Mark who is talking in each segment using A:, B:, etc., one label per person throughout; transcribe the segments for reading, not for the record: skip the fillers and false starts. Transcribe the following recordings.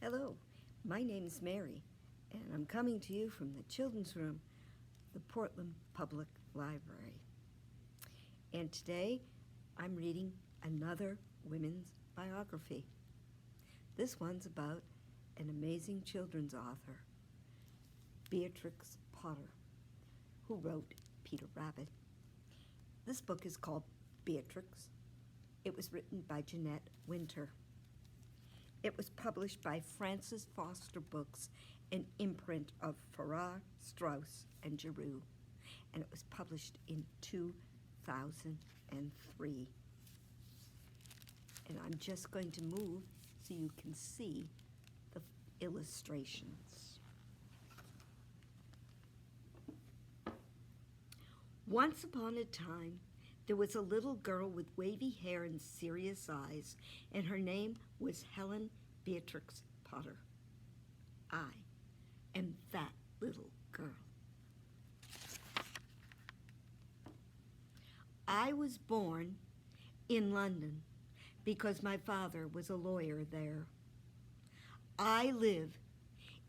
A: Hello, my name is Mary, and I'm coming to you from the Children's Room, the Portland Public Library. And today, I'm reading another women's biography. This one's about an amazing children's author, Beatrix Potter, who wrote Peter Rabbit. This book is called Beatrix. It was written by Jeanette Winter. It was published by Francis Foster Books, an imprint of Farrar, Straus and Giroux, and it was published in 2003. And I'm just going to move so you can see the illustrations. Once upon a time, there was a little girl with wavy hair and serious eyes, and her name was Helen Beatrix Potter. I am that little girl. I was born in London because my father was a lawyer there. I live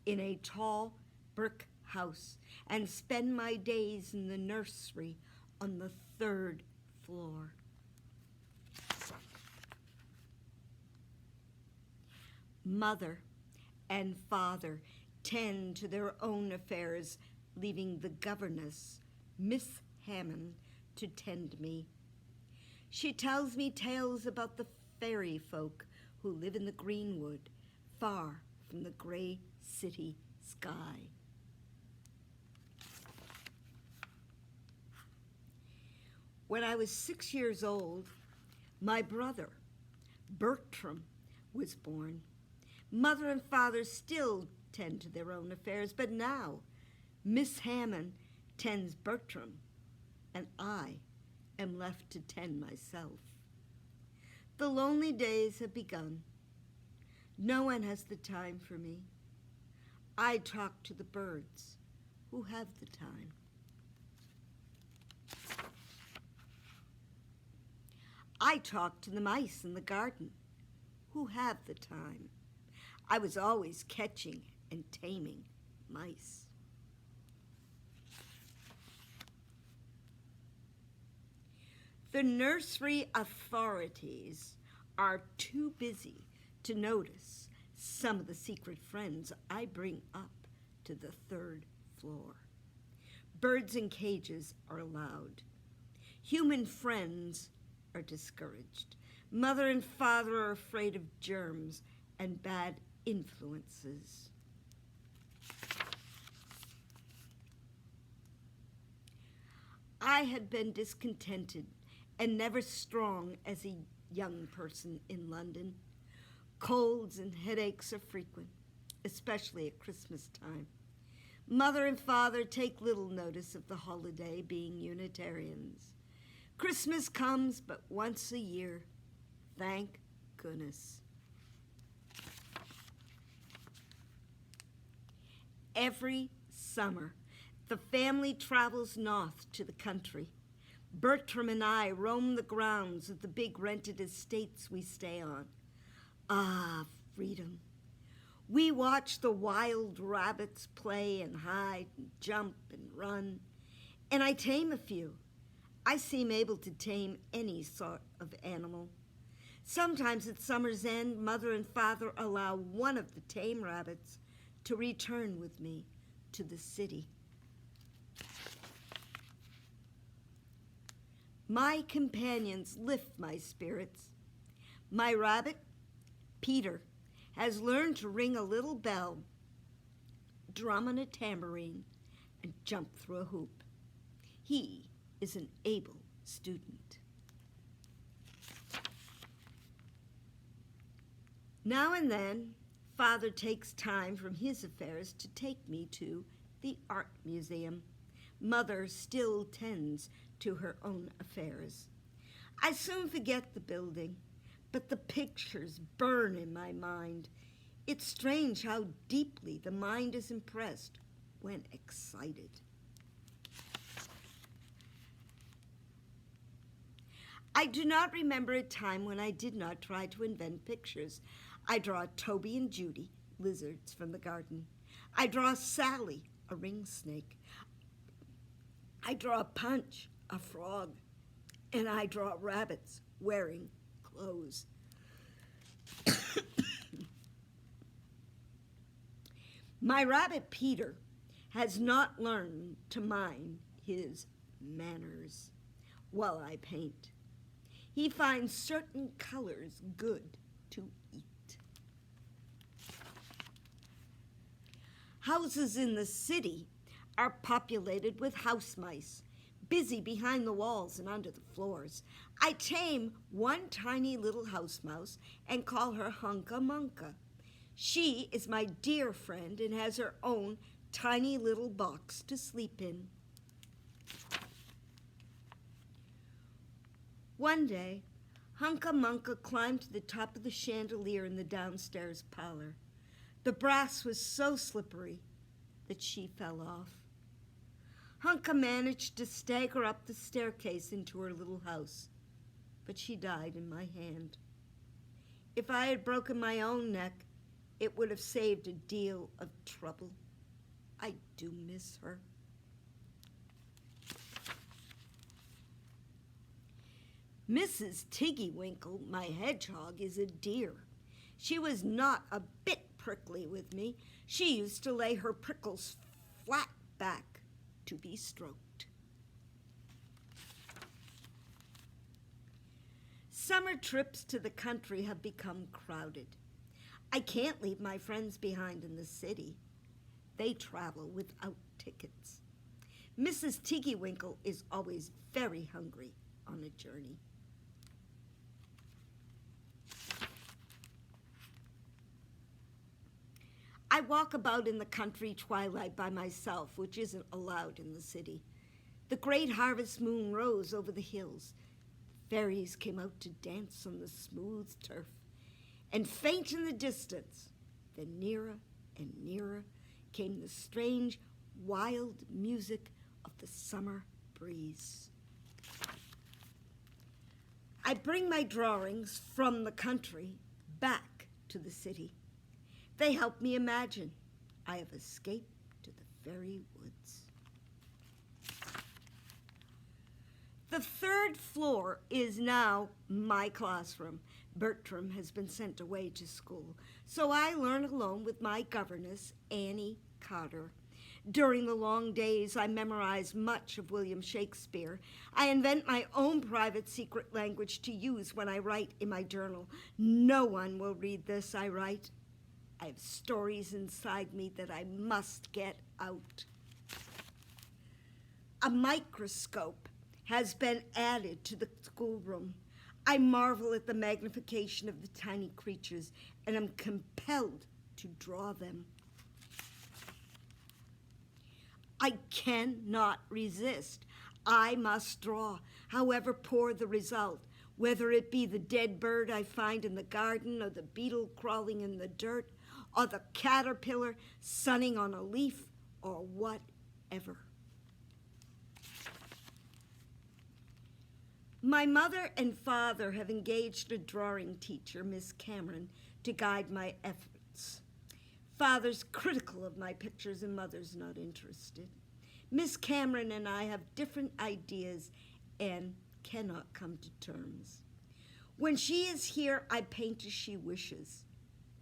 A: in a tall brick house and spend my days in the nursery on the 3rd floor. Mother and father tend to their own affairs, leaving the governess, Miss Hammond, to tend me. She tells me tales about the fairy folk who live in the greenwood, far from the gray city sky. When I was 6 years old, my brother, Bertram, was born. Mother and father still tend to their own affairs, but now Miss Hammond tends Bertram, and I am left to tend myself. The lonely days have begun. No one has the time for me. I talk to the birds who have the time. I talk to the mice in the garden who have the time. I was always catching and taming mice. The nursery authorities are too busy to notice some of the secret friends I bring up to the 3rd floor. Birds in cages are allowed. Human friends are discouraged. Mother and father are afraid of germs and bad influences. I had been discontented and never strong as a young person in London. Colds and headaches are frequent, especially at Christmas time. Mother and father take little notice of the holiday, being Unitarians. Christmas comes but once a year, thank goodness. Every summer, the family travels north to the country. Bertram and I roam the grounds of the big rented estates we stay on. Ah, freedom. We watch the wild rabbits play and hide and jump and run, and I tame a few. I seem able to tame any sort of animal. Sometimes at summer's end, mother and father allow one of the tame rabbits to return with me to the city. My companions lift my spirits. My rabbit, Peter, has learned to ring a little bell, drum on a tambourine, and jump through a hoop. He is an able student. Now and then, father takes time from his affairs to take me to the art museum. Mother still tends to her own affairs. I soon forget the building, but the pictures burn in my mind. It's strange how deeply the mind is impressed when excited. I do not remember a time when I did not try to invent pictures. I draw Toby and Judy, lizards from the garden. I draw Sally, a ring snake. I draw Punch, a frog. And I draw rabbits wearing clothes. My rabbit Peter has not learned to mind his manners while I paint. He finds certain colors good to eat. Houses in the city are populated with house mice, busy behind the walls and under the floors. I tame one tiny little house mouse and call her Hunka Munka. She is my dear friend and has her own tiny little box to sleep in. One day, Hunka Munka climbed to the top of the chandelier in the downstairs parlor. The brass was so slippery that she fell off. Hunka managed to stagger up the staircase into her little house, but she died in my hand. If I had broken my own neck, it would have saved a deal of trouble. I do miss her. Mrs. Tiggywinkle, my hedgehog, is a dear. She was not a bit prickly with me. She used to lay her prickles flat back to be stroked. Summer trips to the country have become crowded. I can't leave my friends behind in the city. They travel without tickets. Mrs. Tiggywinkle is always very hungry on a journey. I walk about in the country twilight by myself, which isn't allowed in the city. The great harvest moon rose over the hills. Fairies came out to dance on the smooth turf. And faint in the distance, then nearer and nearer, came the strange, wild music of the summer breeze. I bring my drawings from the country back to the city. They help me imagine I have escaped to the very woods. The third floor is now my classroom. Bertram has been sent away to school, so I learn alone with my governess, Annie Cotter. During the long days, I memorize much of William Shakespeare. I invent my own private secret language to use when I write in my journal. No one will read this, I write. I have stories inside me that I must get out. A microscope has been added to the schoolroom. I marvel at the magnification of the tiny creatures, and am compelled to draw them. I cannot resist. I must draw, however poor the result, whether it be the dead bird I find in the garden, or the beetle crawling in the dirt, or the caterpillar sunning on a leaf, or whatever. My mother and father have engaged a drawing teacher, Miss Cameron, to guide my efforts. Father's critical of my pictures and mother's not interested. Miss Cameron and I have different ideas and cannot come to terms. When she is here, I paint as she wishes.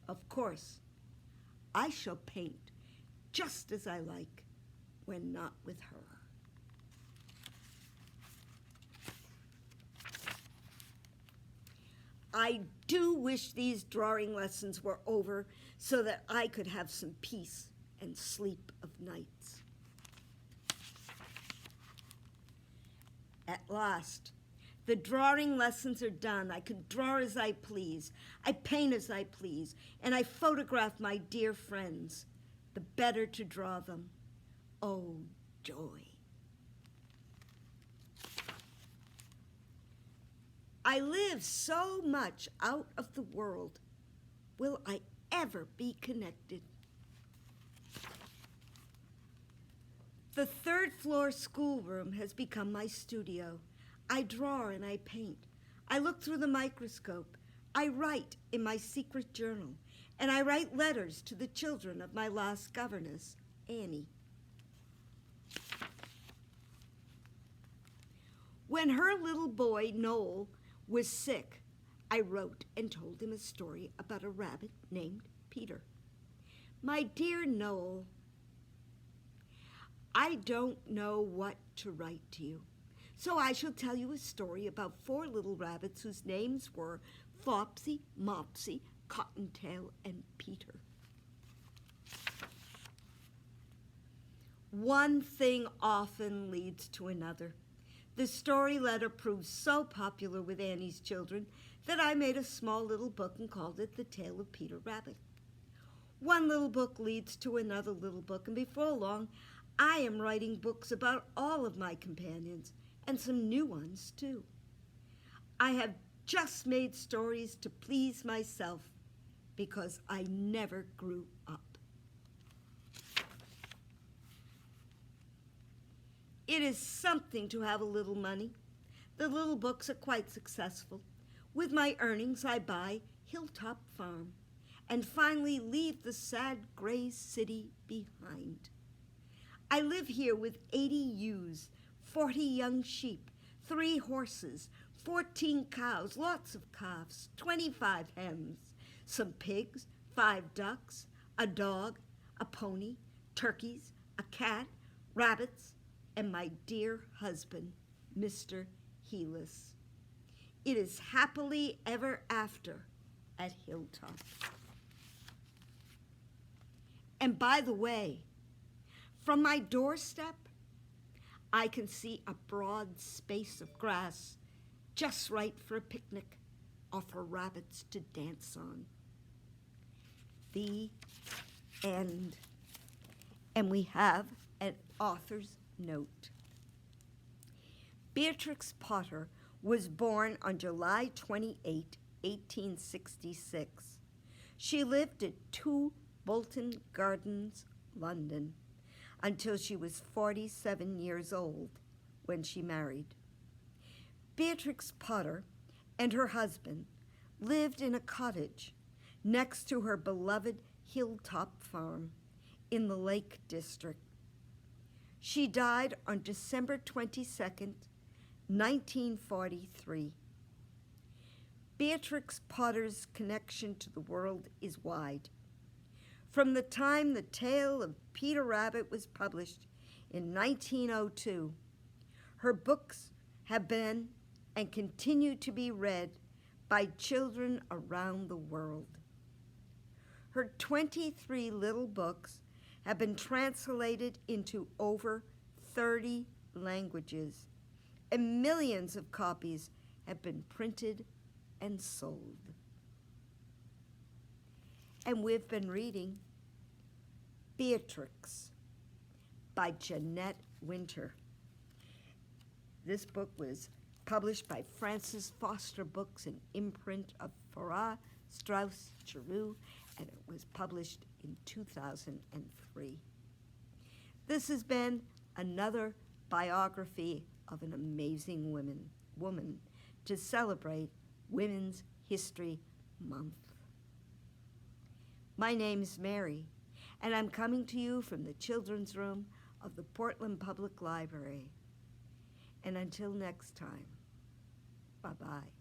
A: Of course, I shall paint just as I like when not with her. I do wish these drawing lessons were over so that I could have some peace and sleep of nights. At last, the drawing lessons are done. I can draw as I please. I paint as I please. And I photograph my dear friends, the better to draw them. Oh, joy. I live so much out of the world. Will I ever be connected? The third floor schoolroom has become my studio. I draw and I paint. I look through the microscope. I write in my secret journal. and I write letters to the children of my last governess, Annie. When her little boy, Noel, was sick, I wrote and told him a story about a rabbit named Peter. My dear Noel, I don't know what to write to you, so I shall tell you a story about 4 little rabbits whose names were Flopsy, Mopsy, Cottontail, and Peter. One thing often leads to another. The story letter proved so popular with Annie's children that I made a small little book and called it The Tale of Peter Rabbit. One little book leads to another little book, and before long, I am writing books about all of my companions, and some new ones too. I have just made stories to please myself because I never grew up. It is something to have a little money. The little books are quite successful. With my earnings, I buy Hilltop Farm and finally leave the sad gray city behind. I live here with 80 ewes, 40 young sheep, 3 horses, 14 cows, lots of calves, 25 hens, some pigs, 5 ducks, a dog, a pony, turkeys, a cat, rabbits, and my dear husband, Mr. Heelis. It is happily ever after at Hilltop. And by the way, from my doorstep, I can see a broad space of grass just right for a picnic or for rabbits to dance on. The end. And we have an author's note. Beatrix Potter was born on July 28, 1866. She lived at 2 Bolton Gardens, London, until she was 47 years old when she married. Beatrix Potter and her husband lived in a cottage next to her beloved Hilltop Farm in the Lake District. She died on December 22nd, 1943. Beatrix Potter's connection to the world is wide. From the time The Tale of Peter Rabbit was published in 1902, her books have been and continue to be read by children around the world. Her 23 little books have been translated into over 30 languages, and millions of copies have been printed and sold. And we've been reading Beatrix by Jeanette Winter. This book was published by Francis Foster Books, an imprint of Farrar, Straus and Giroux, and it was published in 2003. This has been another biography of an amazing woman to celebrate Women's History Month. My name's Mary, and I'm coming to you from the children's room of the Portland Public Library. And until next time, bye-bye.